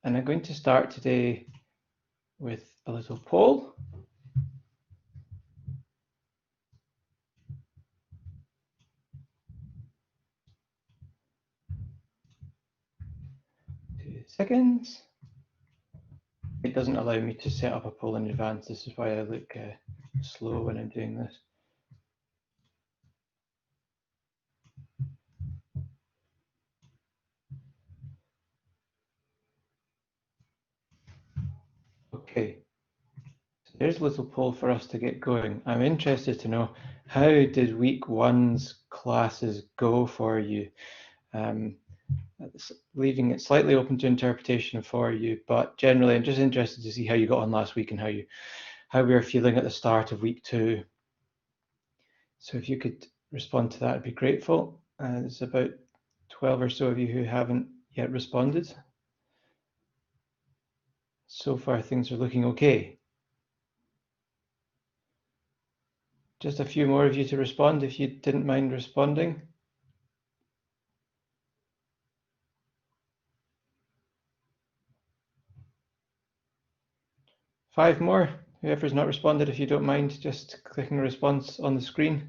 And I'm going to start today with a little poll. Seconds. It doesn't allow me to set up a poll in advance. This is why I look slow when I'm doing this. Okay, so there's a little poll for us to get going. I'm interested to know, how did week one's classes go for you? Leaving it slightly open to interpretation for you, but generally I'm just interested to see how you got on last week and how we are feeling at the start of week two. So if you could respond to that, I'd be grateful. There's about 12 or so of you who haven't yet responded. So far things are looking okay. Just a few more of you to respond if you didn't mind responding. Five more. Whoever's not responded, if you don't mind just clicking a response on the screen.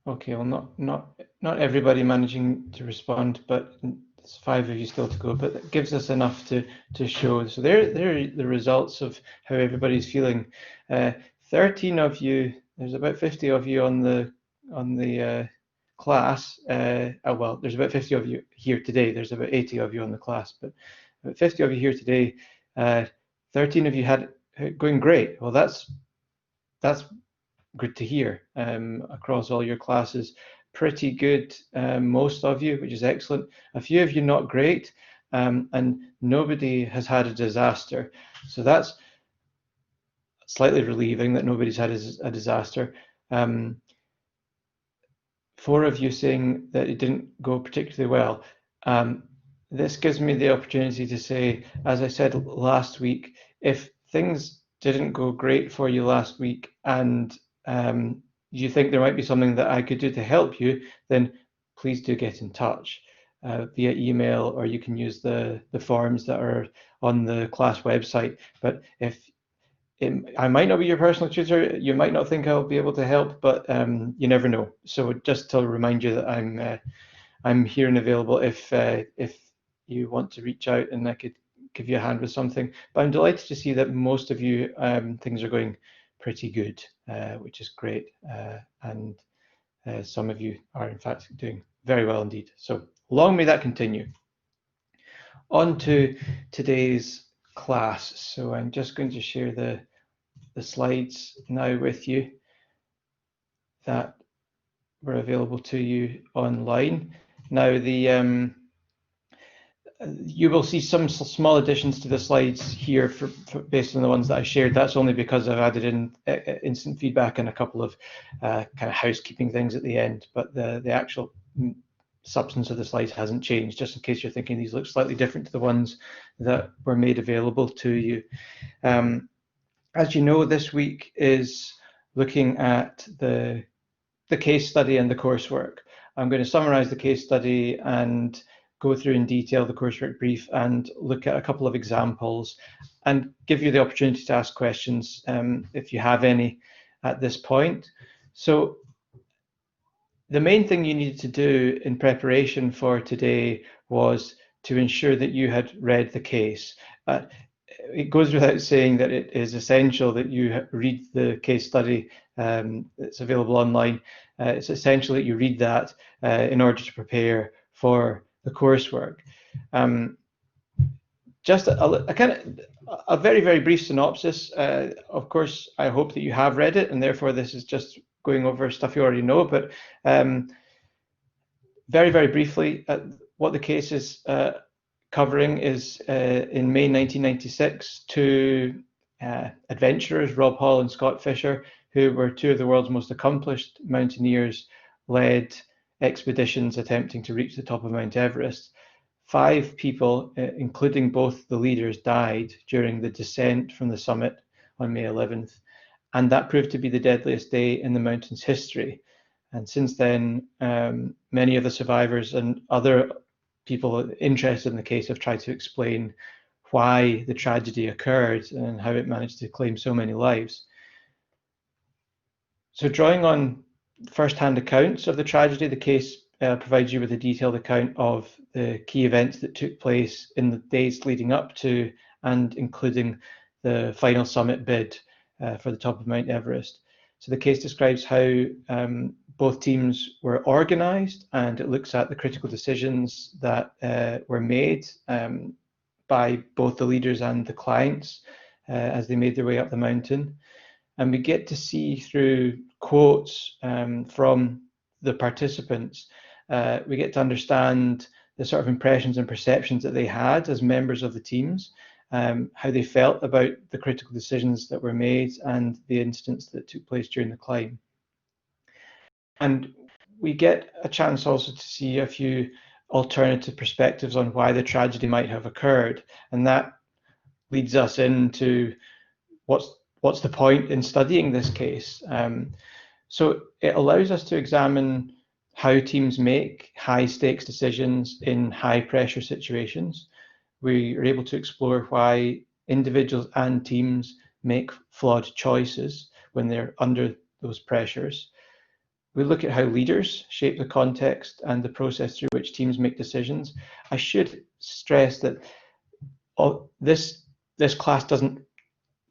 Okay, well, not everybody managing to respond, but there's 5 of you still to go. But that gives us enough to show. So there are the results of how everybody's feeling. 13 of you. There's about 50 of you on the class. Well, there's about 50 of you here today. There's about 80 of you on the class, but about 50 of you here today. 13 of you had going great. Well, that's good to hear. Across all your classes, pretty good, most of you, which is excellent. A few of you not great, and nobody has had a disaster. So that's slightly relieving that nobody's had a disaster. 4 of you saying that it didn't go particularly well. This gives me the opportunity to say, as I said last week, if things didn't go great for you last week and you think there might be something that I could do to help you, then please do get in touch via email, or you can use the forms that are on the class website. But if I might not be your personal tutor, you might not think I'll be able to help, but you never know. So just to remind you that I'm here and available if you want to reach out and I could give you a hand with something. But I'm delighted to see that most of you things are going pretty good, which is great, and some of you are in fact doing very well indeed. So long may that continue. On to today's class. So I'm just going to share the slides now with you that were available to you online. Now you will see some small additions to the slides here based on the ones that I shared. That's only because I've added in instant feedback and a couple of kind of housekeeping things at the end, but the actual substance of the slides hasn't changed, just in case you're thinking these look slightly different to the ones that were made available to you. As you know, this week is looking at the case study and the coursework. I'm going to summarize the case study and go through in detail the coursework brief and look at a couple of examples and give you the opportunity to ask questions if you have any at this point. So the main thing you needed to do in preparation for today was to ensure that you had read the case. It goes without saying that it is essential that you read the case study. It's available online. It's essential that you read that in order to prepare for the coursework. Just a very, very brief synopsis. Of course, I hope that you have read it, and therefore this is just going over stuff you already know, but very, very briefly, what the case is covering is in May 1996, 2 adventurers, Rob Hall and Scott Fisher, who were 2 of the world's most accomplished mountaineers, led expeditions attempting to reach the top of Mount Everest. 5 people, including both the leaders, died during the descent from the summit on May 11th. and that proved to be the deadliest day in the mountain's history. And since then, many of the survivors and other people interested in the case have tried to explain why the tragedy occurred and how it managed to claim so many lives. So drawing on first-hand accounts of the tragedy, the case provides you with a detailed account of the key events that took place in the days leading up to and including the final summit bid for the top of Mount Everest. So the case describes how both teams were organised, and it looks at the critical decisions that were made by both the leaders and the clients as they made their way up the mountain. And we get to see through quotes from the participants, we get to understand the sort of impressions and perceptions that they had as members of the teams, how they felt about the critical decisions that were made and the incidents that took place during the climb. And we get a chance also to see a few alternative perspectives on why the tragedy might have occurred. And that leads us into what's the point in studying this case. So it allows us to examine how teams make high stakes decisions in high pressure situations. We are able to explore why individuals and teams make flawed choices when they're under those pressures. We look at how leaders shape the context and the process through which teams make decisions. I should stress that this class doesn't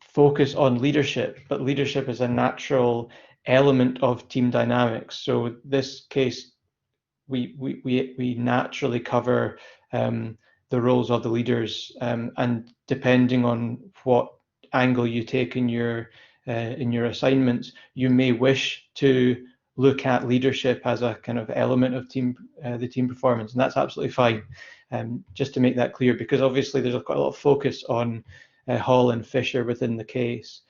focus on leadership, but leadership is a natural element of team dynamics. So this case, we naturally cover the roles of the leaders, and depending on what angle you take in your assignments, you may wish to look at leadership as a kind of element of the team performance, and that's absolutely fine. Just to make that clear, because obviously there's quite a lot of focus on Hall and Fisher within the case.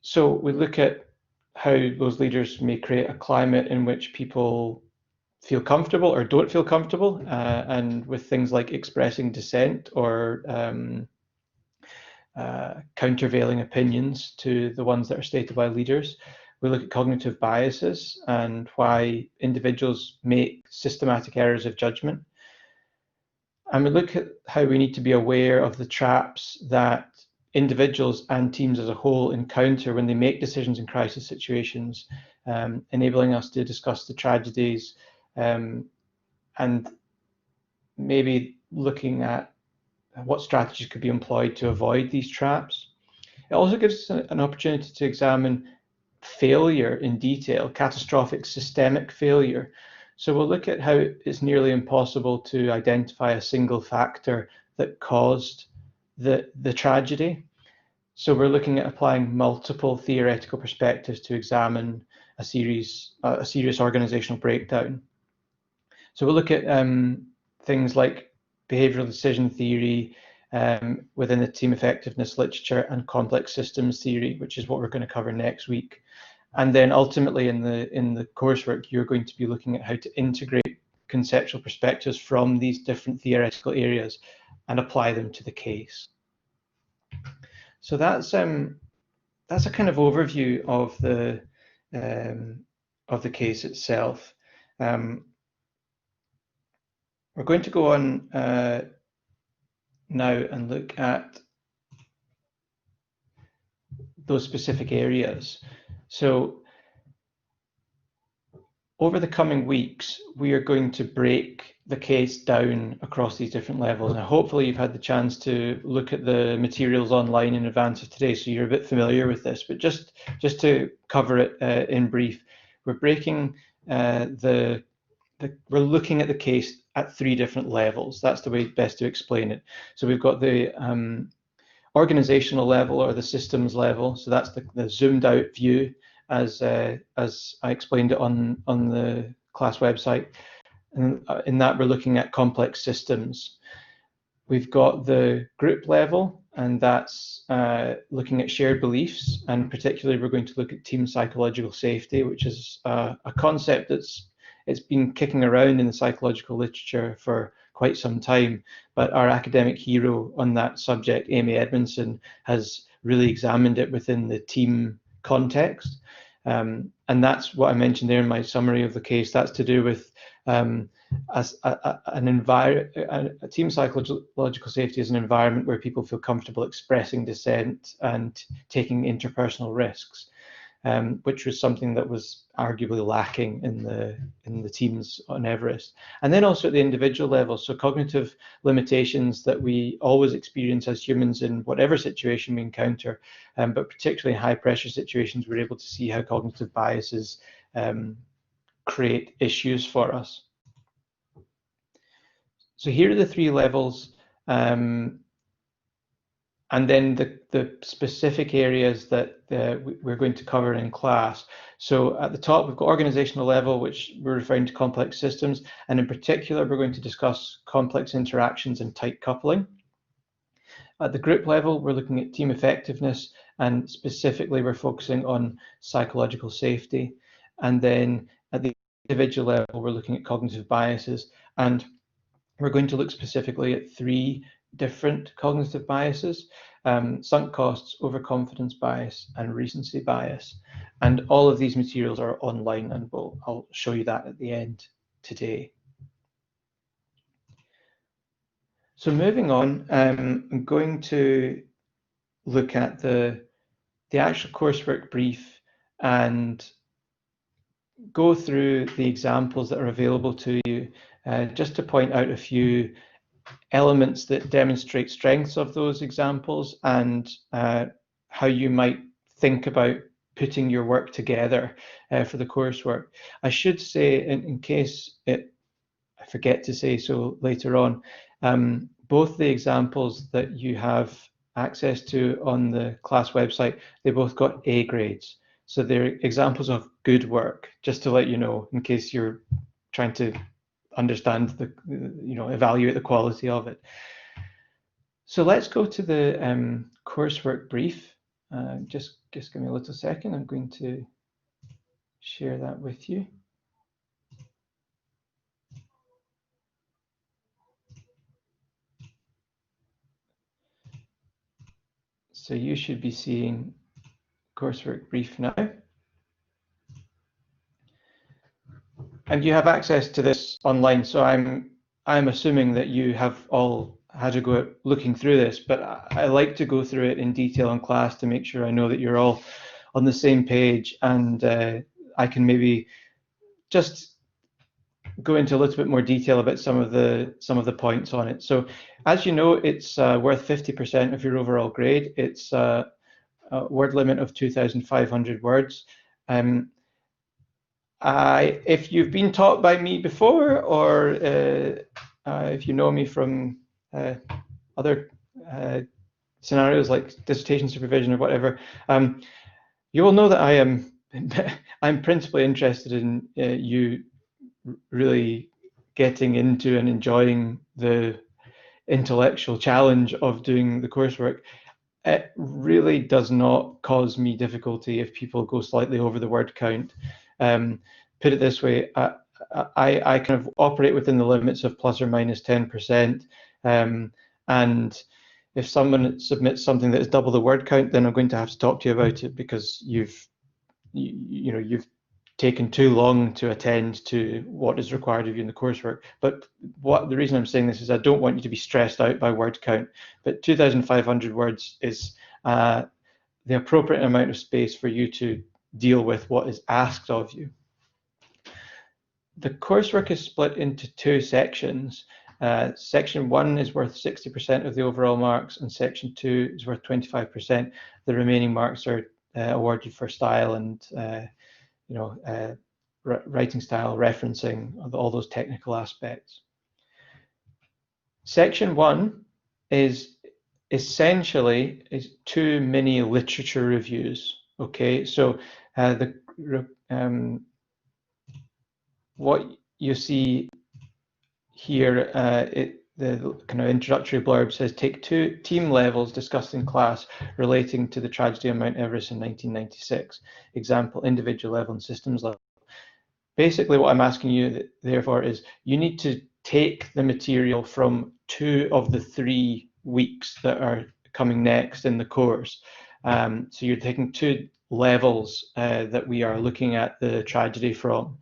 So we look at how those leaders may create a climate in which people feel comfortable or don't feel comfortable, and with things like expressing dissent or countervailing opinions to the ones that are stated by leaders. We look at cognitive biases and why individuals make systematic errors of judgment. And we look at how we need to be aware of the traps that individuals and teams as a whole encounter when they make decisions in crisis situations, enabling us to discuss the tragedies and maybe looking at what strategies could be employed to avoid these traps. It also gives us an opportunity to examine failure in detail, catastrophic systemic failure. So we'll look at how it's nearly impossible to identify a single factor that caused the tragedy. So we're looking at applying multiple theoretical perspectives to examine a serious organizational breakdown. So we'll look at things like behavioral decision theory within the team effectiveness literature and complex systems theory, which is what we're going to cover next week. And then ultimately in the coursework, you're going to be looking at how to integrate conceptual perspectives from these different theoretical areas and apply them to the case. So that's a kind of overview of the case itself. We're going to go on now and look at those specific areas. So over the coming weeks, we are going to break the case down across these different levels. And hopefully you've had the chance to look at the materials online in advance of today, so you're a bit familiar with this. But just to cover it in brief, we're breaking we're looking at the case at 3 different levels. That's the way best to explain it. So we've got the organizational level or the systems level. So that's the zoomed out view as I explained it on the class website. And in that we're looking at complex systems. We've got the group level, and that's looking at shared beliefs, and particularly we're going to look at team psychological safety, which is a concept it's been kicking around in the psychological literature for quite some time, but our academic hero on that subject, Amy Edmondson, has really examined it within the team context. And that's what I mentioned there in my summary of the case. That's to do with a team psychological safety is an environment where people feel comfortable expressing dissent and taking interpersonal risks, which was something that was arguably lacking in the teams on Everest. And then also at the individual level, so cognitive limitations that we always experience as humans in whatever situation we encounter, but particularly high pressure situations, we're able to see how cognitive biases create issues for us. So here are the three levels, and then the specific areas that we're going to cover in class. So at the top, we've got organizational level, which we're referring to complex systems, and in particular, we're going to discuss complex interactions and tight coupling. At the group level, we're looking at team effectiveness, and specifically, we're focusing on psychological safety. And then at the individual level, we're looking at cognitive biases, and we're going to look specifically at three different cognitive biases: sunk costs, overconfidence bias, and recency bias. And all of these materials are online, and I'll show you that at the end today. So moving on, I'm going to look at the actual coursework brief and go through the examples that are available to you, just to point out a few elements that demonstrate strengths of those examples and how you might think about putting your work together for the coursework. I should say, in case I forget to say so later on, both the examples that you have access to on the class website, they both got A grades. So they're examples of good work, just to let you know, in case you're trying to understand evaluate the quality of it. So let's go to the coursework brief. Just give me a little second. I'm going to share that with you. So you should be seeing coursework brief now. And you have access to this online, so I'm assuming that you have all had to go at looking through this, but I like to go through it in detail in class to make sure I know that you're all on the same page, and I can maybe just go into a little bit more detail about some of the points on it. So as you know, it's worth 50% of your overall grade. It's a word limit of 2,500 words. If you've been taught by me before, or if you know me from other scenarios like dissertation supervision or whatever, you will know that I'm principally interested in you really getting into and enjoying the intellectual challenge of doing the coursework. It really does not cause me difficulty if people go slightly over the word count. Put it this way, I kind of operate within the limits of plus or minus 10%. And if someone submits something that is double the word count, then I'm going to have to talk to you about it, because you've taken too long to attend to what is required of you in the coursework. But the reason I'm saying this is I don't want you to be stressed out by word count. But 2,500 words is the appropriate amount of space for you to deal with what is asked of you. The coursework is split into two sections. Section 1 is worth 60% of the overall marks, and Section 2 is worth 25%. The remaining marks are awarded for style and writing style, referencing, all those technical aspects. Section 1 is essentially two mini literature reviews. Okay, so what you see here, the kind of introductory blurb says, take two team levels discussed in class relating to the tragedy on Mount Everest in 1996. Example, individual level and systems level. Basically, what I'm asking you, therefore, is you need to take the material from 2 of the 3 weeks that are coming next in the course, So you're taking two levels that we are looking at the tragedy from,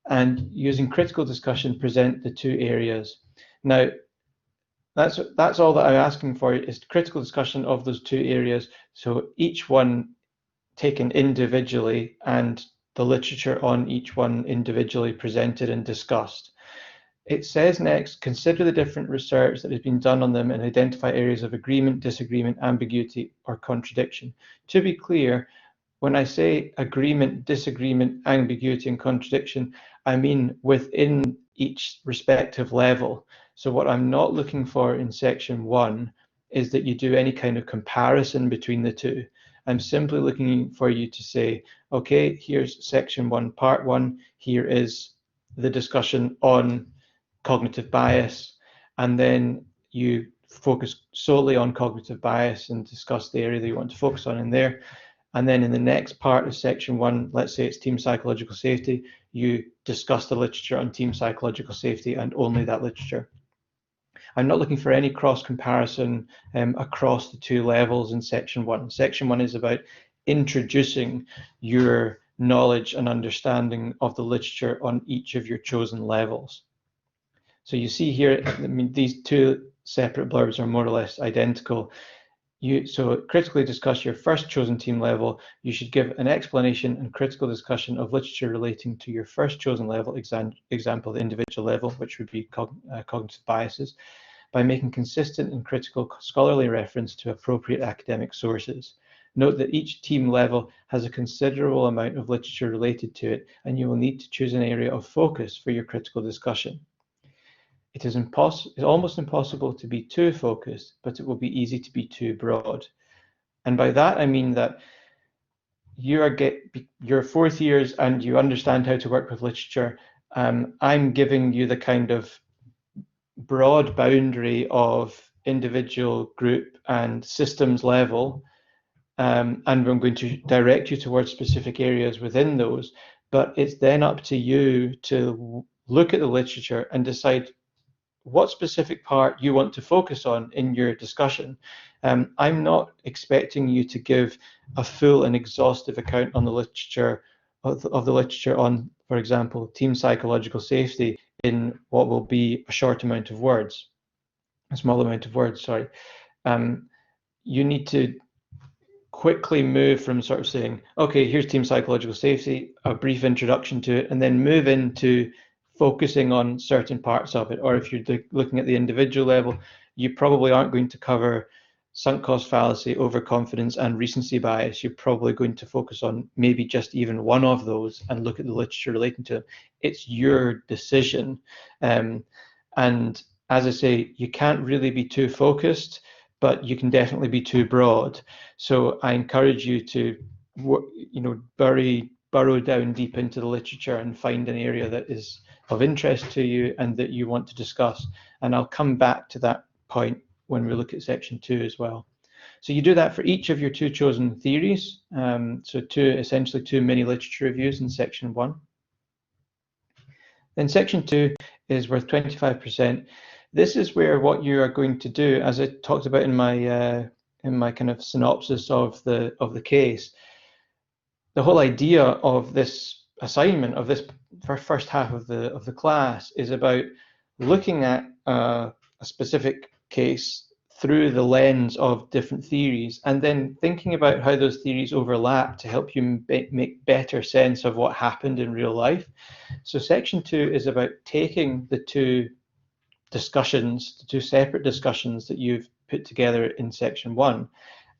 and using critical discussion, present the two areas. Now, that's all that I'm asking for, is critical discussion of those two areas. So each one taken individually and the literature on each one individually presented and discussed. It says next, consider the different research that has been done on them and identify areas of agreement, disagreement, ambiguity, or contradiction. To be clear, when I say agreement, disagreement, ambiguity, and contradiction, I mean within each respective level. So what I'm not looking for in section 1 is that you do any kind of comparison between the two. I'm simply looking for you to say, okay, here's section 1, part 1, here is the discussion on cognitive bias, and then you focus solely on cognitive bias and discuss the area that you want to focus on in there. And then in the next part of section 1, let's say it's team psychological safety, you discuss the literature on team psychological safety and only that literature. I'm not looking for any cross comparison across the two levels in section 1. Section 1 is about introducing your knowledge and understanding of the literature on each of your chosen levels. So you see here, I mean, these two separate blurbs are more or less identical. So critically discuss your first chosen team level. You should give an explanation and critical discussion of literature relating to your first chosen level, example, the individual level, which would be cognitive biases, by making consistent and critical scholarly reference to appropriate academic sources. Note that each team level has a considerable amount of literature related to it, and you will need to choose an area of focus for your critical discussion. It is almost impossible to be too focused, but it will be easy to be too broad. And by that, I mean that you're fourth years and you understand how to work with literature. I'm giving you the kind of broad boundary of individual, group, and systems level, and I'm going to direct you towards specific areas within those. But it's then up to you to look at the literature and decide what specific part you want to focus on in your discussion. I'm not expecting you to give a full and exhaustive account on the literature of the literature on, for example, team psychological safety in what will be a short amount of words, a small amount of words, sorry. You need to quickly move from sort of saying, okay, here's team psychological safety, a brief introduction to it, and then move into focusing on certain parts of it. Or if you're looking at the individual level, you probably aren't going to cover sunk cost fallacy, overconfidence, and recency bias. You're probably going to focus on maybe just even one of those and look at the literature relating to it. It's your decision. And as I say, you can't really be too focused, but you can definitely be too broad. So I encourage you to, burrow down deep into the literature and find an area that is of interest to you and that you want to discuss. And I'll come back to that point when we look at section 2 as well. So you do that for each of your two chosen theories. So essentially two mini literature reviews in section 1. Then section 2 is worth 25%. This is where what you are going to do, as I talked about in my kind of synopsis of the case, the whole idea of this assignment of this first half of the class is about looking at a specific case through the lens of different theories and then thinking about how those theories overlap to help you make better sense of what happened in real life. So section 2 is about taking the two discussions, the two separate discussions that you've put together in section 1,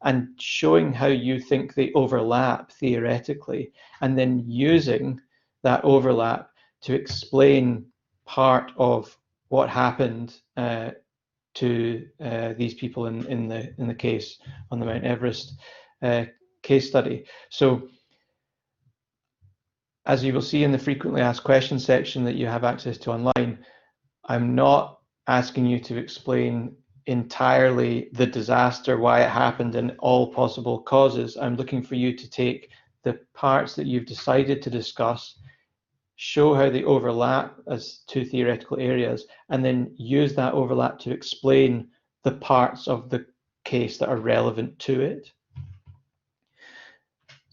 and showing how you think they overlap theoretically, and then using that overlap to explain part of what happened to these people in the case on the Mount Everest case study. So as you will see in the frequently asked questions section that you have access to online, I'm not asking you to explain entirely the disaster, why it happened, and all possible causes. I'm looking for you to take the parts that you've decided to discuss, show how they overlap as two theoretical areas, and then use that overlap to explain the parts of the case that are relevant to it.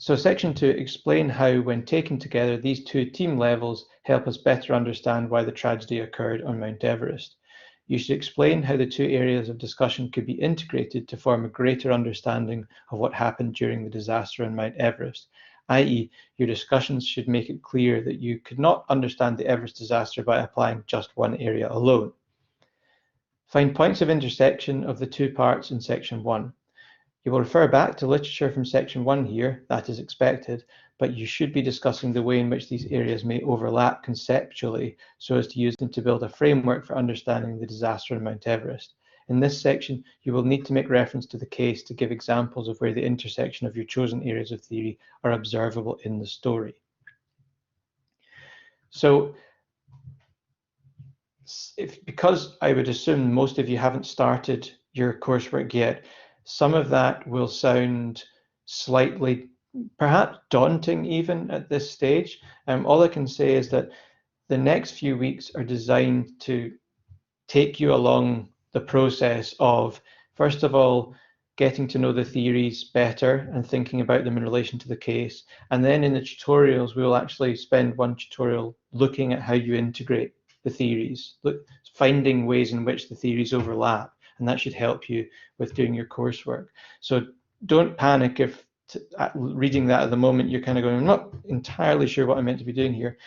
So section 2, explain how, when taken together, these two team levels help us better understand why the tragedy occurred on Mount Everest. You should explain how the two areas of discussion could be integrated to form a greater understanding of what happened during the disaster on Mount Everest, i.e., your discussions should make it clear that you could not understand the Everest disaster by applying just one area alone. Find points of intersection of the two parts in section 1. You will refer back to literature from section 1 here, that is expected, but you should be discussing the way in which these areas may overlap conceptually so as to use them to build a framework for understanding the disaster on Mount Everest. In this section, you will need to make reference to the case to give examples of where the intersection of your chosen areas of theory are observable in the story. So, because I would assume most of you haven't started your coursework yet, some of that will sound slightly, perhaps daunting even at this stage. All I can say is that the next few weeks are designed to take you along the process of, first of all, getting to know the theories better and thinking about them in relation to the case. And then in the tutorials, we will actually spend one tutorial looking at how you integrate the theories, finding ways in which the theories overlap, and that should help you with doing your coursework. So don't panic if reading that at the moment you're kind of going, I'm not entirely sure what I'm meant to be doing here.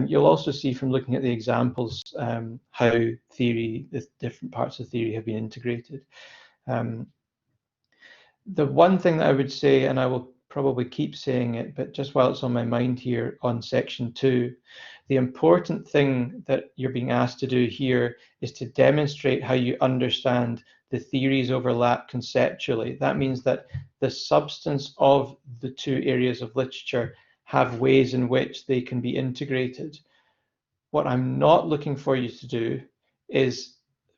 You'll also see from looking at the examples how theory, the different parts of theory have been integrated. The one thing that I would say, and I will probably keep saying it, but just while it's on my mind here on section 2, the important thing that you're being asked to do here is to demonstrate how you understand the theories overlap conceptually. That means that the substance of the two areas of literature have ways in which they can be integrated. What I'm not looking for you to do is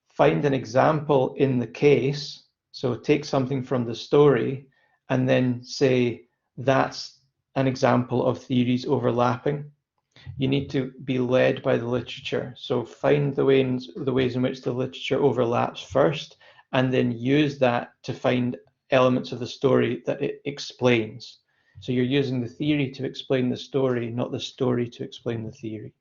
find an example in the case. So take something from the story and then say that's an example of theories overlapping. You need to be led by the literature. So find the ways in which the literature overlaps first, and then use that to find elements of the story that it explains. So you're using the theory to explain the story, not the story to explain the theory.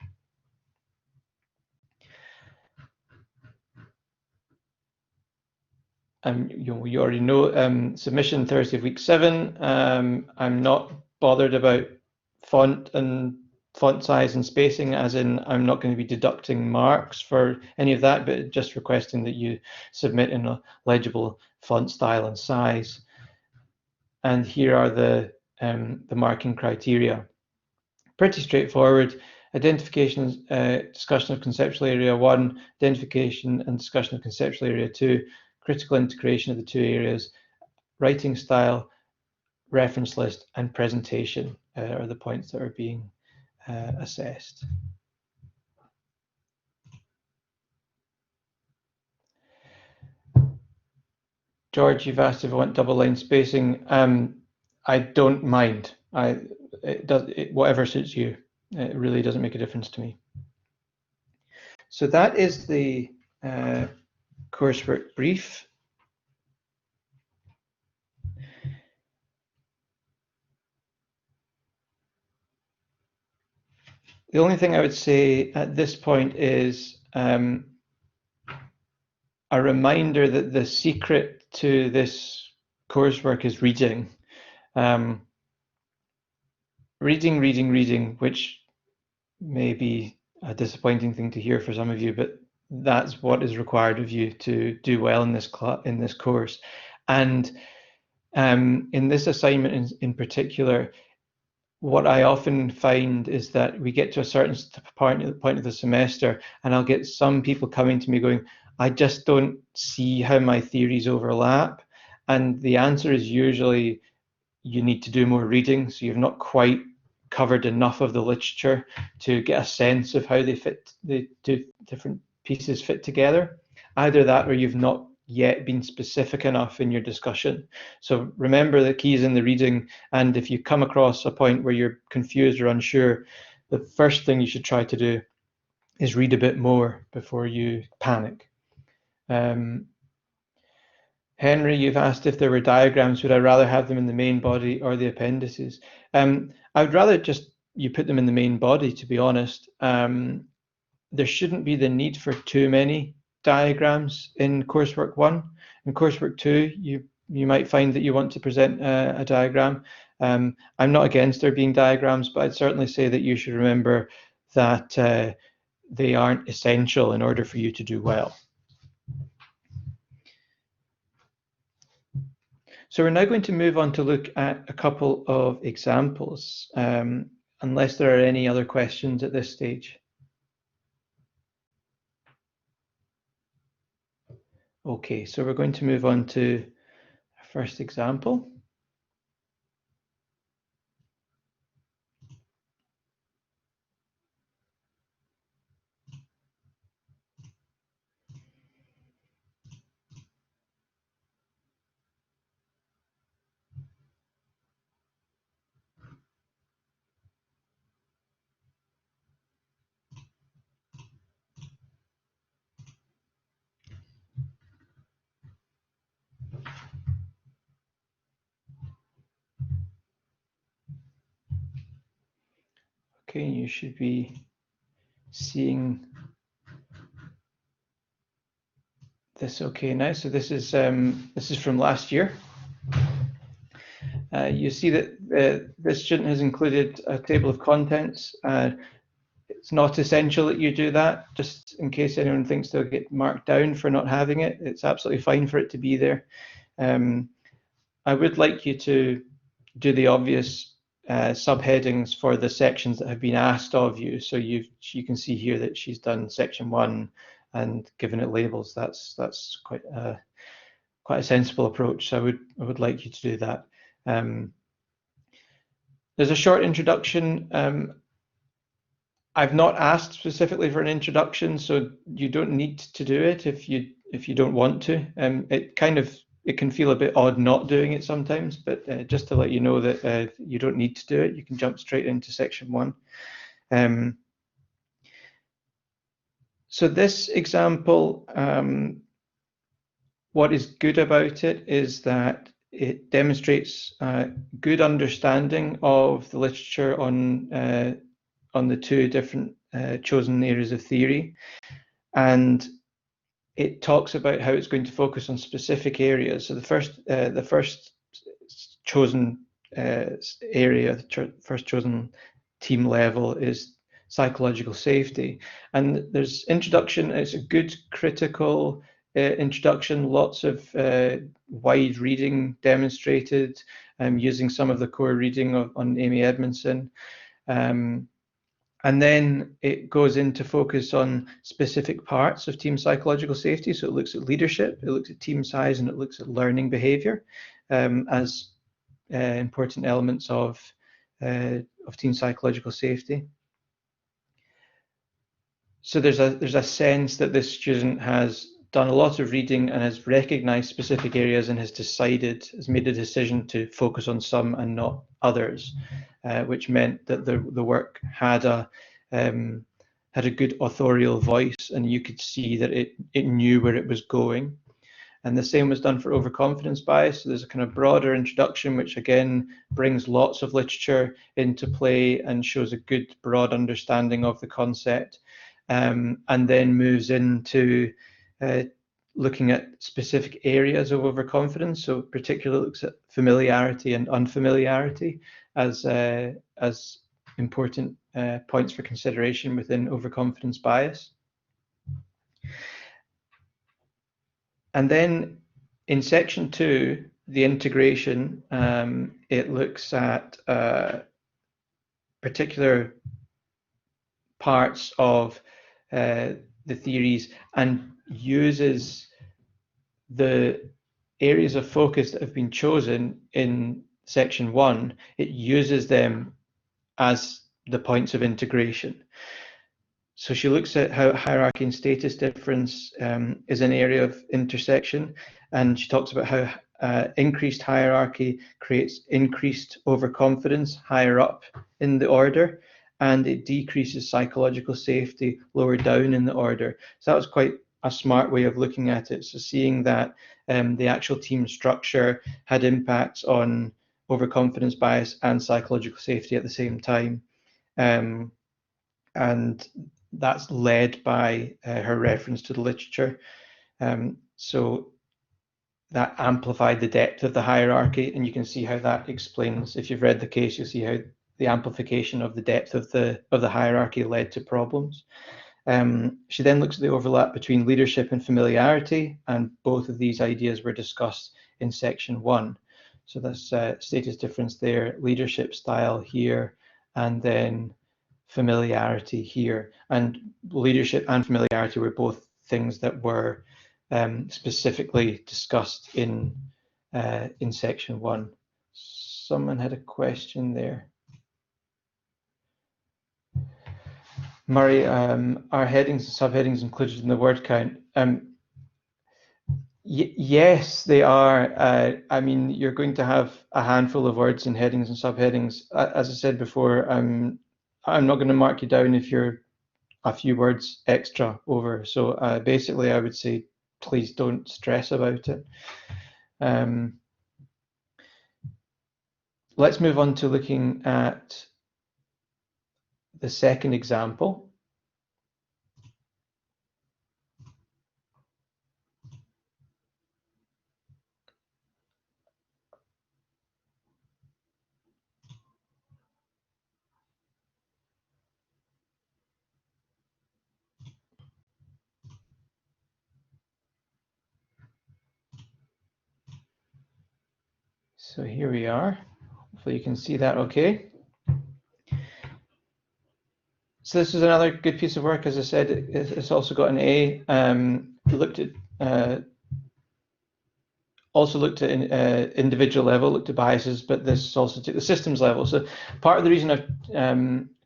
You already know submission Thursday of week 7. I'm not bothered about font and font size and spacing, as in I'm not going to be deducting marks for any of that, but just requesting that you submit in a legible font style and size. And here are the marking criteria. Pretty straightforward. Identification, discussion of conceptual area 1, identification and discussion of conceptual area 2, critical integration of the two areas, writing style, reference list, and presentation are the points that are being assessed. George, you've asked if I want double line spacing. I don't mind. Whatever suits you. It really doesn't make a difference to me. So that is the coursework brief. The only thing I would say at this point is a reminder that the secret to this coursework is reading. Reading, which may be a disappointing thing to hear for some of you, but that's what is required of you to do well in this course. And in this assignment in particular, what I often find is that we get to a certain point of the semester, and I'll get some people coming to me going, I just don't see how my theories overlap. And the answer is usually you need to do more reading. So you've not quite covered enough of the literature to get a sense of how the two different pieces fit together. Either that, or you've not yet been specific enough in your discussion. So remember the keys in the reading, and if you come across a point where you're confused or unsure, the first thing you should try to do is read a bit more before you panic. Henry, you've asked if there were diagrams, would I rather have them in the main body or the appendices? I would rather just you put them in the main body, to be honest. There shouldn't be the need for too many diagrams in coursework 1. In coursework 2, you might find that you want to present a diagram. I'm not against there being diagrams, but I'd certainly say that you should remember that they aren't essential in order for you to do well. So we're now going to move on to look at a couple of examples, unless there are any other questions at this stage. Okay, so we're going to move on to our first example. Okay, you should be seeing this okay now. So this is from last year. You see that this student has included a table of contents. It's not essential that you do that, just in case anyone thinks they'll get marked down for not having it. It's absolutely fine for it to be there. I would like you to do the obvious subheadings for the sections that have been asked of you. So you can see here that she's done section 1 and given it labels. That's quite a sensible approach. So I would like you to do that. There's a short introduction. I've not asked specifically for an introduction, so you don't need to do it if you don't want to. It can feel a bit odd not doing it sometimes, but just to let you know that you don't need to do it. You can jump straight into section 1. So this example, what is good about it is that it demonstrates good understanding of the literature on the 2 different chosen areas of theory, and it talks about how it's going to focus on specific areas. So the first chosen area, the first chosen team level is psychological safety, and there's introduction. It's a good critical introduction, lots of wide reading demonstrated, using some of the core reading on Amy Edmondson. And then it goes into focus on specific parts of team psychological safety. So it looks at leadership, it looks at team size, and it looks at learning behavior as important elements of team psychological safety. So there's a sense that this student has done a lot of reading and has recognized specific areas and has made a decision to focus on some and not others, which meant that the work had a good authorial voice, and you could see that it knew where it was going. And the same was done for overconfidence bias. So there's a kind of broader introduction, which again brings lots of literature into play and shows a good broad understanding of the concept, and then moves into looking at specific areas of overconfidence. So particularly looks at familiarity and unfamiliarity as important points for consideration within overconfidence bias. And then in section 2, the integration, it looks at particular parts of the theories and uses the areas of focus that have been chosen in section 1. It uses them as the points of integration. So she looks at how hierarchy and status difference is an area of intersection, and she talks about how increased hierarchy creates increased overconfidence higher up in the order, and it decreases psychological safety lower down in the order. So that was quite a smart way of looking at it. So seeing that the actual team structure had impacts on overconfidence bias and psychological safety at the same time. And that's led by her reference to the literature. So that amplified the depth of the hierarchy, and you can see how that explains, if you've read the case, you'll see how the amplification of the depth of the hierarchy led to problems. She then looks at the overlap between leadership and familiarity, and both of these ideas were discussed in section 1. So that's status difference there, leadership style here, and then familiarity here. And leadership and familiarity were both things that were specifically discussed in section 1. Someone had a question there. Murray, are headings and subheadings included in the word count? Yes, they are. I mean, you're going to have a handful of words in headings and subheadings. As I said before, I'm not going to mark you down if you're a few words extra over. So basically, I would say, please don't stress about it. Let's move on to looking at the second example. So here we are. Hopefully you can see that okay. So this is another good piece of work. As I said, it's also got an A. Also looked at individual level, looked at biases, but this also took the systems level. So part of the reason I've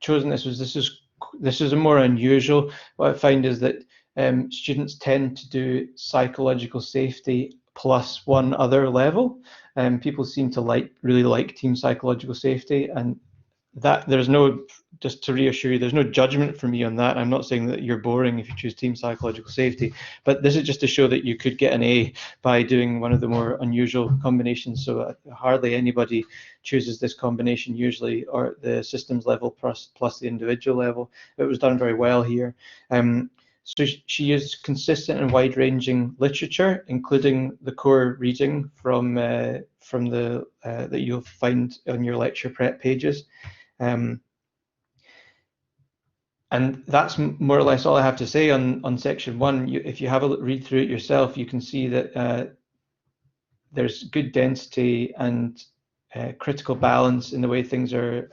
chosen this was this is a more unusual. What I find is that students tend to do psychological safety plus one other level. People seem to really like team psychological safety, and that there's no, just to reassure you, there's no judgment from me on that. I'm not saying that you're boring if you choose team psychological safety, but this is just to show that you could get an A by doing one of the more unusual combinations. So hardly anybody chooses this combination usually, or the systems level plus the individual level. It was done very well here. So she used consistent and wide-ranging literature, including the core reading from the that you'll find on your lecture prep pages. And that's more or less all I have to say on section 1. If you have a read through it yourself, you can see that there's good density and critical balance in the way things are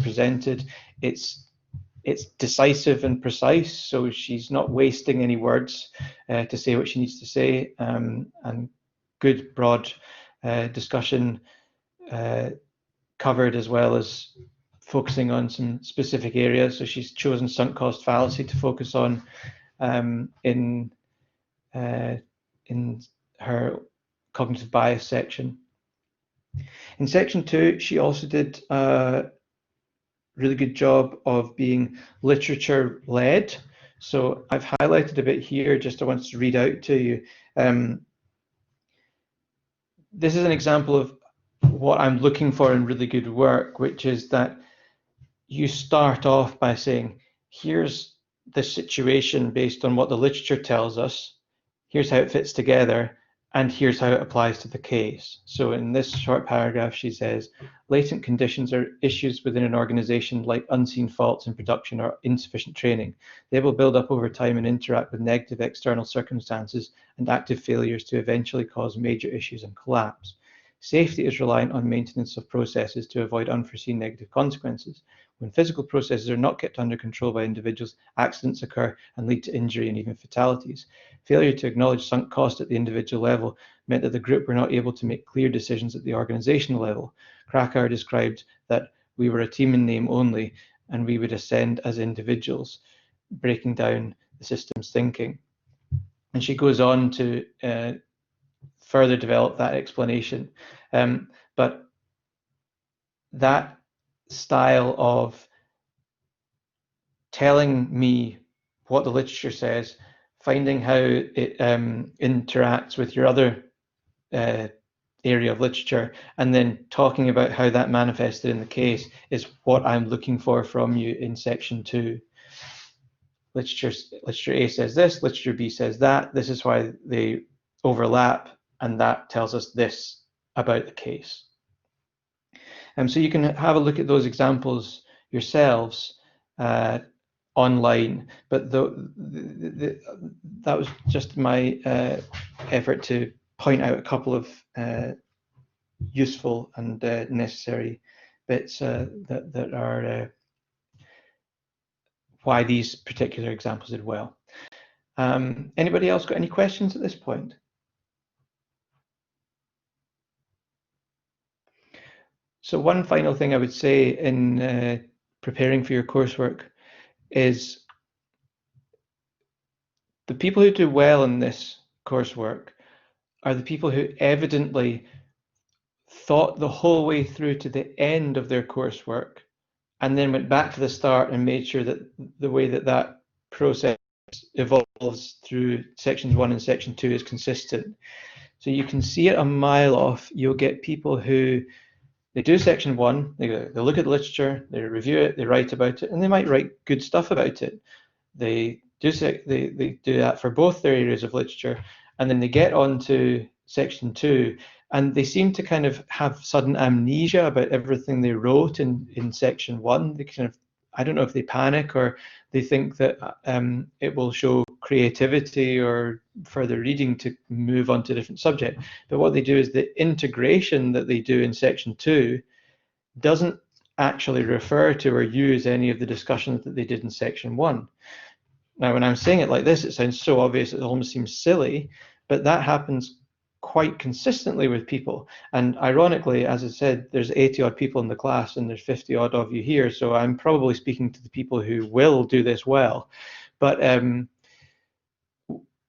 presented. It's decisive and precise, so she's not wasting any words to say what she needs to say, and good broad discussion covered, as well as focusing on some specific areas. So she's chosen sunk cost fallacy to focus on in her cognitive bias section. In section 2, she also did a really good job of being literature led. So I've highlighted a bit here, just I wanted to read out to you. This is an example of what I'm looking for in really good work, which is that you start off by saying, here's the situation based on what the literature tells us, here's how it fits together, and here's how it applies to the case. So in this short paragraph, she says, latent conditions are issues within an organization like unseen faults in production or insufficient training. They will build up over time and interact with negative external circumstances and active failures to eventually cause major issues and collapse. Safety is reliant on maintenance of processes to avoid unforeseen negative consequences. When physical processes are not kept under control by individuals, accidents occur and lead to injury and even fatalities. Failure to acknowledge sunk cost at the individual level meant that the group were not able to make clear decisions at the organizational level. Krakauer described that we were a team in name only, and we would ascend as individuals, breaking down the system's thinking. And she goes on to further develop that explanation. But that style of telling me what the literature says, finding how it interacts with your other area of literature, and then talking about how that manifested in the case is what I'm looking for from you in section 2. Literature A says this, literature B says that, this is why they overlap, and that tells us this about the case. So you can have a look at those examples yourselves online, but that was just my effort to point out a couple of useful and necessary bits that are why these particular examples did well. Anybody else got any questions at this point? So one final thing I would say in preparing for your coursework is the people who do well in this coursework are the people who evidently thought the whole way through to the end of their coursework and then went back to the start and made sure that the way that process evolves through sections 1 and section 2 is consistent. So you can see it a mile off. You'll get people who they do section 1, they look at the literature, they review it, they write about it, and they might write good stuff about it. They do that for both their areas of literature, and then they get on to section 2, and they seem to kind of have sudden amnesia about everything they wrote in section 1. They kind of, I don't know if they panic or they think that it will show creativity or further reading to move on to a different subject. But what they do is the integration that they do in section 2 doesn't actually refer to or use any of the discussions that they did in section 1. Now, when I'm saying it like this, it sounds so obvious, it almost seems silly, but that happens quite consistently with people. And ironically, as I said, there's 80 odd people in the class and there's 50 odd of you here, so I'm probably speaking to the people who will do this well. But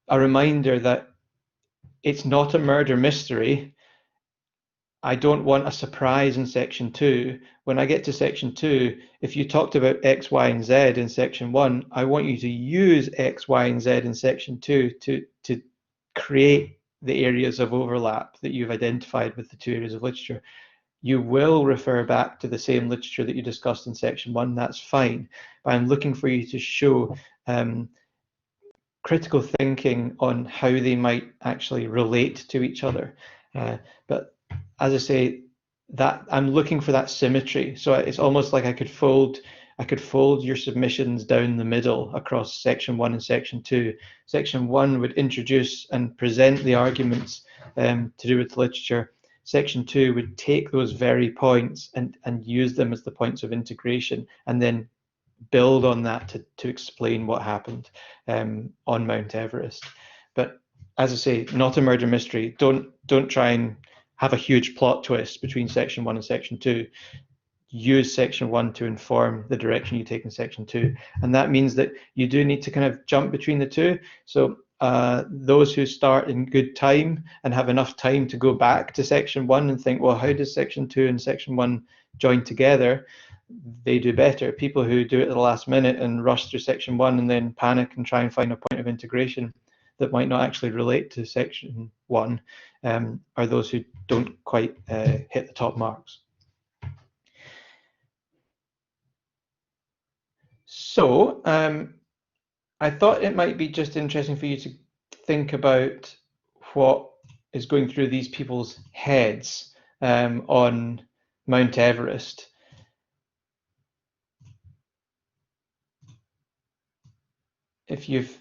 a reminder that it's not a murder mystery. I don't want a surprise in section 2. When I get to section 2, if you talked about X, Y, and Z in section 1, I want you to use X, Y, and Z in section 2 to create the areas of overlap that you've identified with the two areas of literature. You will refer back to the same literature that you discussed in section 1, that's fine. But I'm looking for you to show critical thinking on how they might actually relate to each other. But as I say, that I'm looking for that symmetry. So it's almost like I could fold your submissions down the middle across section 1 and section 2. Section 1 would introduce and present the arguments to do with literature. Section 2 would take those very points and use them as the points of integration, and then build on that to explain what happened on Mount Everest. But as I say, not a murder mystery. Don't try and have a huge plot twist between section 1 and section 2. Use section 1 to inform the direction you take in section 2. And that means that you do need to kind of jump between the two. So those who start in good time and have enough time to go back to section 1 and think, well, how does section 2 and section 1 join together? They do better. People who do it at the last minute and rush through section 1 and then panic and try and find a point of integration that might not actually relate to section 1 are those who don't quite hit the top marks. So I thought it might be just interesting for you to think about what is going through these people's heads on Mount Everest. If you've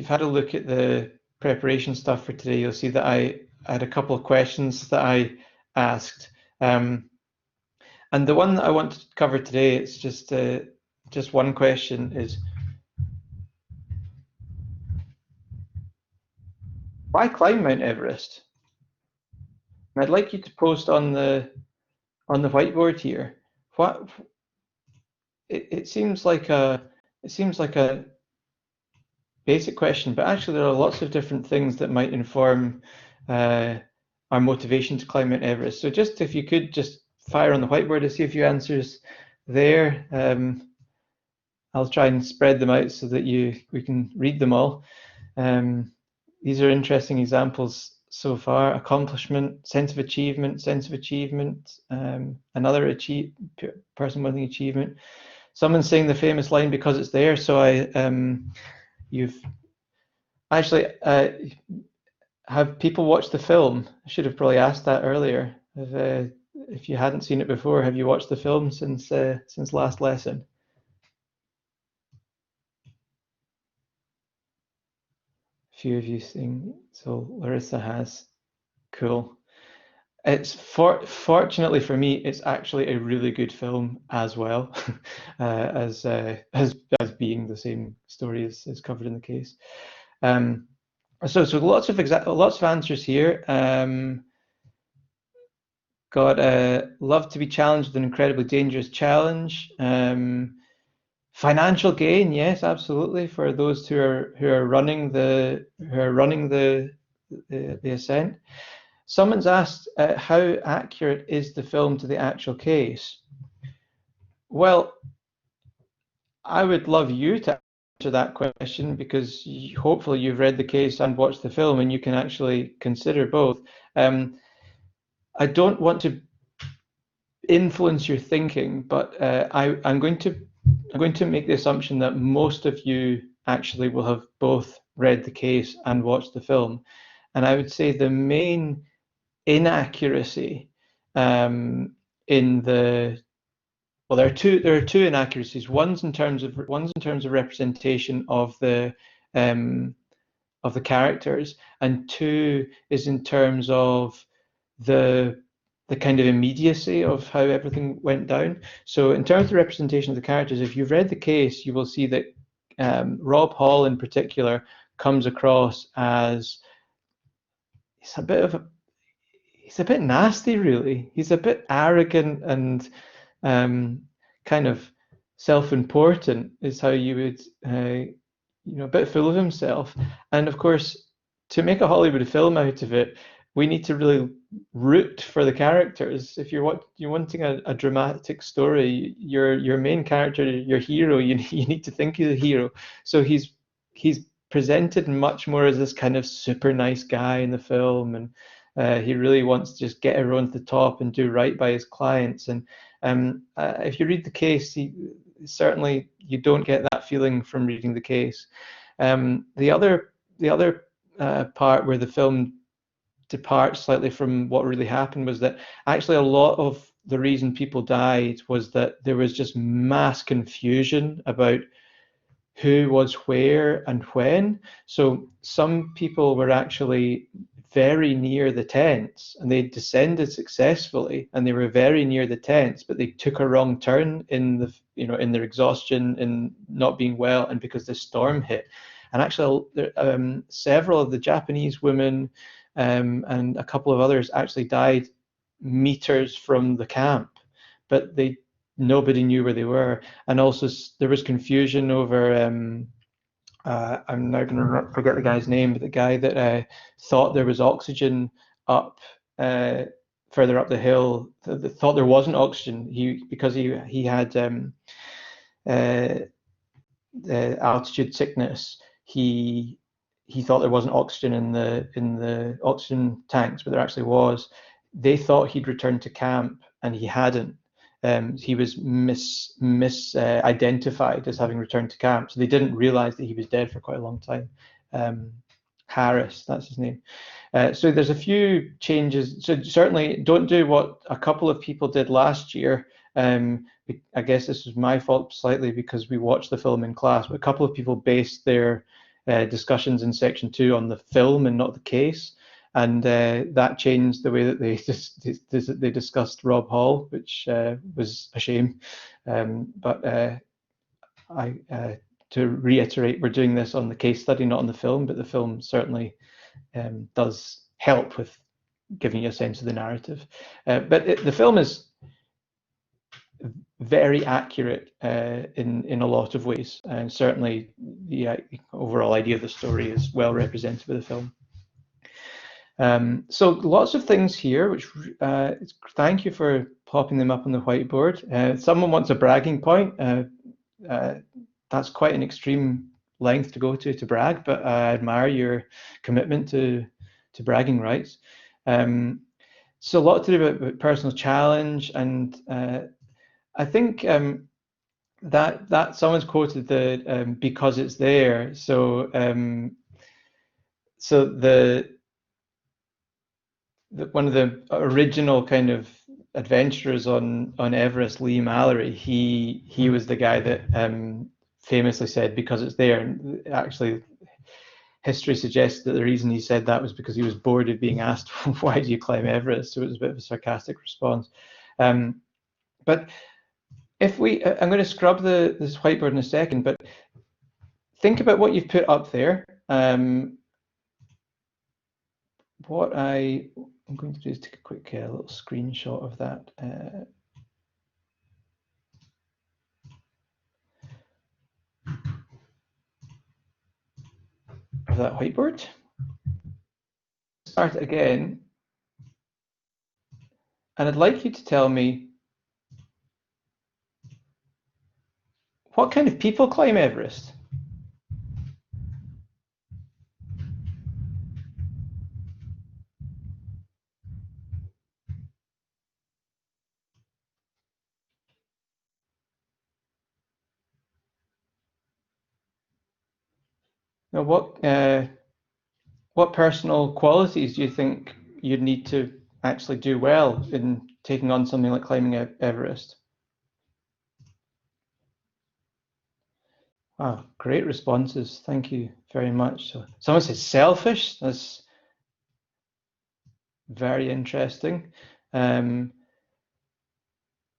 had a look at the preparation stuff for today, you'll see that I had a couple of questions that I asked. And the one that I want to cover today, it's just one question, is why climb Mount Everest? And I'd like you to post on the whiteboard here. What it seems like a basic question, but actually there are lots of different things that might inform our motivation to climb Mount Everest. So just if you could just fire on the whiteboard to see a few answers there. I'll try and spread them out so that we can read them all. these are interesting examples so far. Accomplishment, sense of achievement, another person wanting achievement. Someone's saying the famous line because it's there. So you've actually, have people watched the film? I should have probably asked that earlier. If you hadn't seen it before, have you watched the film since last lesson? A few of you think so. Larissa has. Cool. It's fortunately for me, it's actually a really good film as well, as being the same story as covered in the case. Um, so lots of answers here. Got love to be challenged with an incredibly dangerous challenge. Financial gain, yes, absolutely, for those who are running the ascent. Someone's asked, how accurate is the film to the actual case? Well, I would love you to answer that question because hopefully you've read the case and watched the film and you can actually consider both. I don't want to influence your thinking, but I'm going to make the assumption that most of you actually will have both read the case and watched the film. And I would say the main inaccuracy in the well, there are two inaccuracies. One's in terms of representation of the characters, and two is in terms of the kind of immediacy of how everything went down. So in terms of the representation of the characters, if you've read the case, you will see that Rob Hall in particular comes across as he's a bit of a he's a bit nasty, really. He's a bit arrogant and kind of self-important, is how you would, a bit full of himself. And of course, to make a Hollywood film out of it, we need to really root for the characters. If you're wanting a dramatic story, your main character, your hero, you need to think he's a hero. So he's presented much more as this kind of super nice guy in the film, and he really wants to just get everyone to the top and do right by his clients. And if you read the case, certainly you don't get that feeling from reading the case. The other part where the film departs slightly from what really happened was that actually a lot of the reason people died was that there was just mass confusion about who was where and when. So some people were actually very near the tents and they descended successfully and they were very near the tents, but they took a wrong turn in their exhaustion and not being well, and because the storm hit. And actually, several of the Japanese women and a couple of others actually died meters from the camp, but nobody knew where they were. And also there was confusion over I'm now going to forget the guy's name, but the guy that thought there was oxygen up further up the hill, thought there wasn't oxygen. Because he had altitude sickness. He thought there wasn't oxygen in the oxygen tanks, but there actually was. They thought he'd returned to camp, and he hadn't. He was misidentified as having returned to camp, so they didn't realize that he was dead for quite a long time. Harris, that's his name. So there's a few changes. So certainly don't do what a couple of people did last year. I guess this was my fault slightly because we watched the film in class, but a couple of people based their discussions in section 2 on the film and not the case. And that changed the way that they discussed Rob Hall, which was a shame. But to reiterate, we're doing this on the case study, not on the film, but the film certainly does help with giving you a sense of the narrative. But the film is very accurate in a lot of ways, and certainly the overall idea of the story is well represented with the film. So lots of things here, which thank you for popping them up on the whiteboard. Someone wants a bragging point. That's quite an extreme length to go to brag, but I admire your commitment to bragging rights. So a lot to do with personal challenge, and I think that someone's quoted the because it's there. So so one of the original kind of adventurers on Everest, Lee Mallory, he was the guy that famously said because it's there. And actually, history suggests that the reason he said that was because he was bored of being asked, "Why do you climb Everest?" So it was a bit of a sarcastic response. But if I'm going to scrub this whiteboard in a second, but think about what you've put up there. What I'm going to do is take a quick little screenshot of that. Of that whiteboard. Start it again, and I'd like you to tell me what kind of people climb Everest. Now, what personal qualities do you think you'd need to actually do well in taking on something like climbing Everest? Wow, great responses. Thank you very much. So someone says selfish. That's very interesting.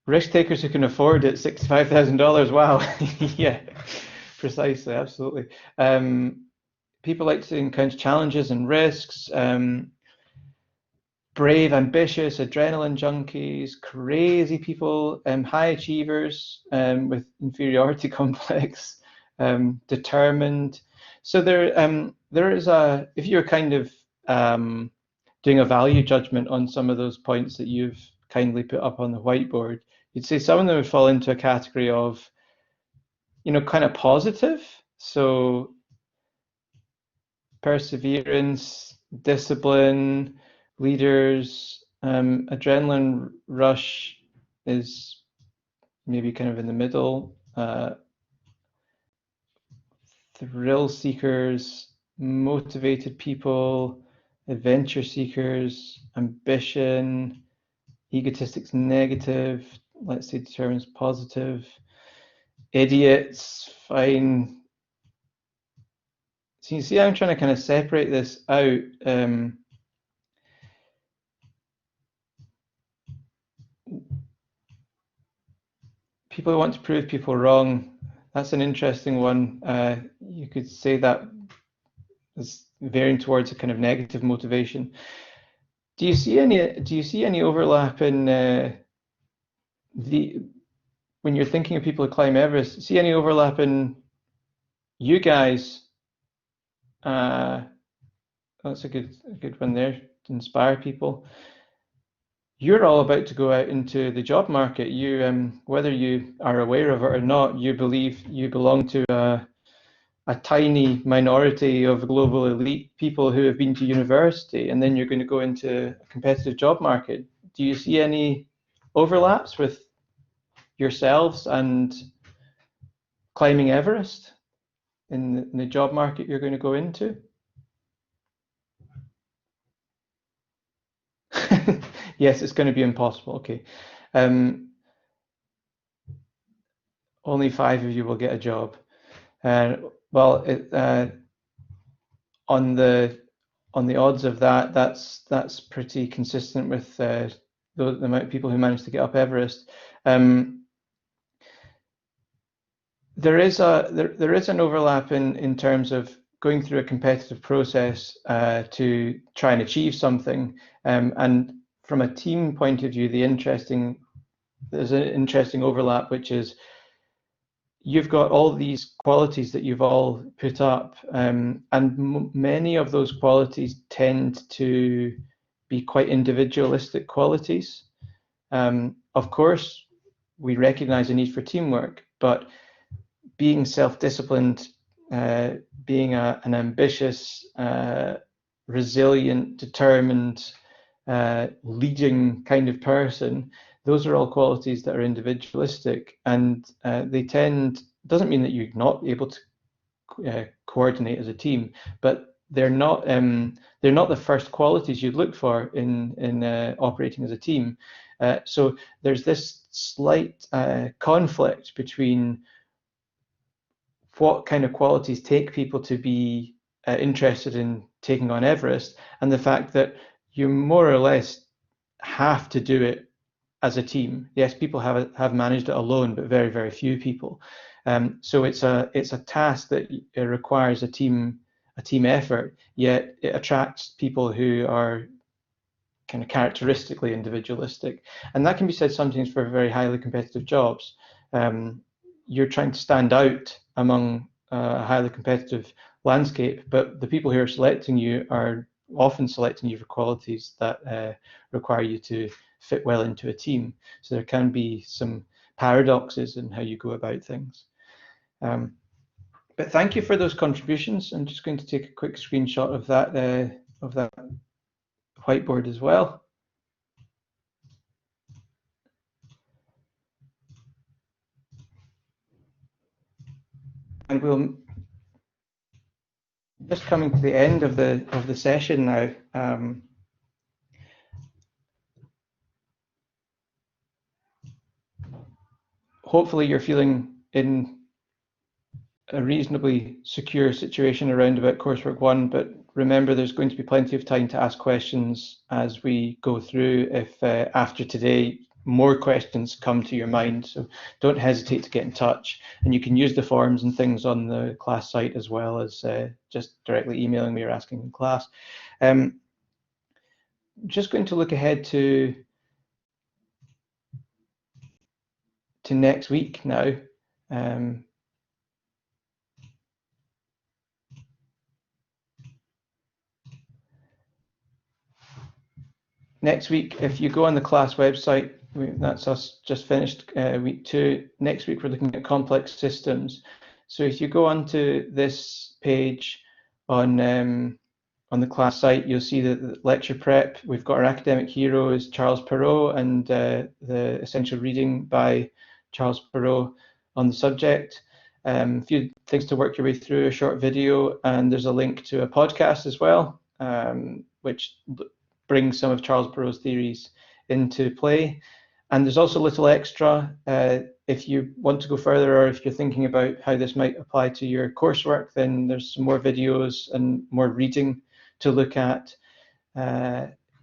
Risk takers who can afford it, $65,000. Wow. Yeah, precisely. Absolutely. People like to encounter challenges and risks. Brave, ambitious, adrenaline junkies, crazy people, high achievers with inferiority complex, determined. So there is if you're kind of doing a value judgment on some of those points that you've kindly put up on the whiteboard, you'd say some of them would fall into a category of, kind of positive. So perseverance, discipline, leaders, adrenaline rush is maybe kind of in the middle. Thrill seekers, motivated people, adventure seekers, ambition, egotistics negative, let's say determines positive, idiots, fine. So you see, I'm trying to kind of separate this out. People who want to prove people wrong, that's an interesting one. You could say that is veering towards a kind of negative motivation. Do you see any overlap in when you're thinking of people who climb Everest? See any overlap in you guys? That's a good one there to inspire people. You're all about to go out into the job market. You, whether you are aware of it or not, you believe you belong to a tiny minority of global elite people who have been to university, and then you're going to go into a competitive job market. Do you see any overlaps with yourselves and climbing Everest in the job market you're going to go into? Yes, it's going to be impossible. Okay. Only 5 of you will get a job. Well, on the odds of that, that's pretty consistent with the amount of people who managed to get up Everest. There is an overlap in terms of going through a competitive process to try and achieve something, and from a team point of view, there's an interesting overlap, which is you've got all these qualities that you've all put up, and many of those qualities tend to be quite individualistic qualities. Of course, we recognize a need for teamwork, but being self-disciplined being an ambitious, resilient, determined, leading kind of person, those are all qualities that are individualistic, and they tend, doesn't mean that you're not able to coordinate as a team, but they're not the first qualities you'd look for in operating as a team. So there's this slight conflict between what kind of qualities take people to be interested in taking on Everest, and the fact that you more or less have to do it as a team. Yes, people have managed it alone, but very, very few people. So it's a task that requires a team effort, yet it attracts people who are kind of characteristically individualistic. And that can be said sometimes for very highly competitive jobs. You're trying to stand out among a highly competitive landscape, but the people who are selecting you are often selecting you for qualities that require you to fit well into a team. So there can be some paradoxes in how you go about things. But thank you for those contributions. I'm just going to take a quick screenshot of that whiteboard as well. And we'll just coming to the end of the session now. Hopefully you're feeling in a reasonably secure situation around about coursework 1, but remember there's going to be plenty of time to ask questions as we go through if after today more questions come to your mind, so don't hesitate to get in touch, and you can use the forms and things on the class site as well as just directly emailing me or asking in class. Just going to look ahead to next week now. Next week, if you go on the class website, that's us just finished week 2. Next week, we're looking at complex systems. So if you go onto this page on the class site, you'll see the lecture prep. We've got our academic heroes, Charles Perrault, and the essential reading by Charles Perrault on the subject. A few things to work your way through, a short video, and there's a link to a podcast as well, which brings some of Charles Perrault's theories into play. And there's also a little extra if you want to go further, or if you're thinking about how this might apply to your coursework, then there's some more videos and more reading to look at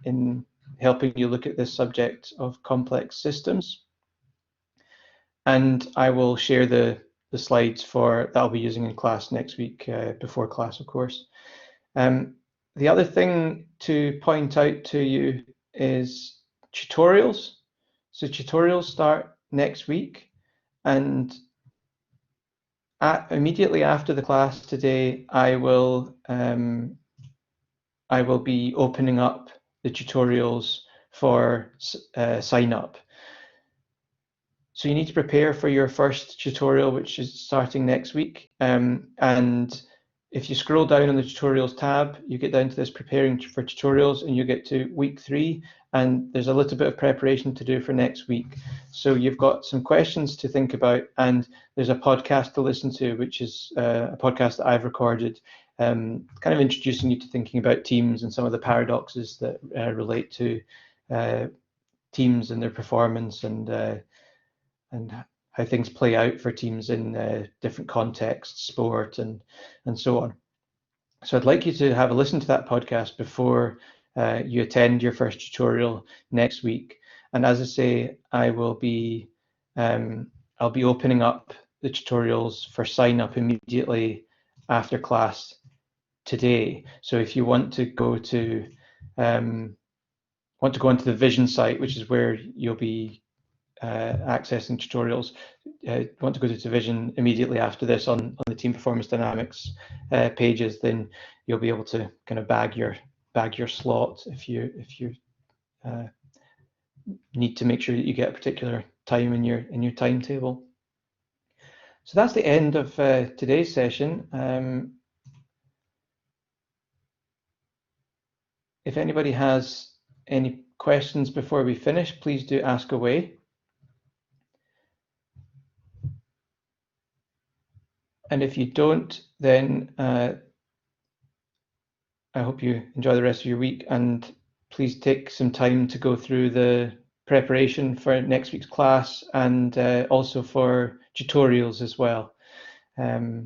in helping you look at this subject of complex systems. And I will share the slides that I'll be using in class next week, before class, of course. The other thing to point out to you is tutorials. So tutorials start next week, and immediately after the class today, I will be opening up the tutorials for sign up. So you need to prepare for your first tutorial, which is starting next week. And if you scroll down on the tutorials tab, you get down to this preparing for tutorials, and you get to week 3, and there's a little bit of preparation to do for next week. So you've got some questions to think about, and there's a podcast to listen to, which is a podcast that I've recorded, kind of introducing you to thinking about teams and some of the paradoxes that relate to teams and their performance, and how things play out for teams in different contexts, sport, and so on. So I'd like you to have a listen to that podcast before you attend your first tutorial next week. And as I say, I'll be opening up the tutorials for sign up immediately after class today. So if you want to go to onto the Vision site, which is where you'll be accessing tutorials, want to go to Vision immediately after this on the Team Performance Dynamics pages, then you'll be able to kind of bag your slot if you need to make sure that you get a particular time in your timetable. So that's the end of today's session. If anybody has any questions before we finish, please do ask away. And if you don't, then I hope you enjoy the rest of your week, and please take some time to go through the preparation for next week's class and also for tutorials as well. I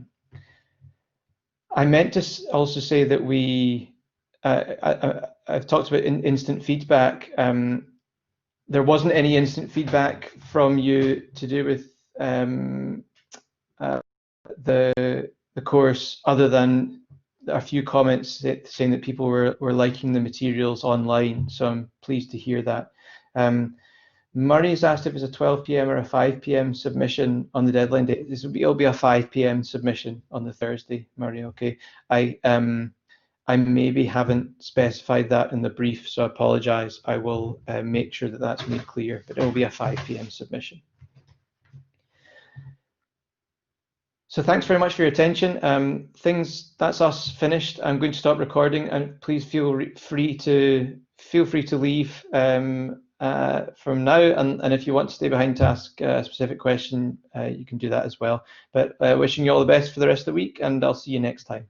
meant to also say that I've talked about instant feedback. There wasn't any instant feedback from you to do with the course, other than a few comments saying that people were liking the materials online. So I'm pleased to hear that. Murray's asked if it's a 12 p.m. or a 5 p.m. submission on the deadline date. It'll be a 5 p.m. submission on the Thursday, Murray. Okay. I maybe haven't specified that in the brief, so I apologize. I will make sure that that's made clear, but it will be a 5 p.m. submission. So thanks very much for your attention. That's us finished. I'm going to stop recording, and please feel free to leave from now. And if you want to stay behind to ask a specific question, you can do that as well. But wishing you all the best for the rest of the week, and I'll see you next time.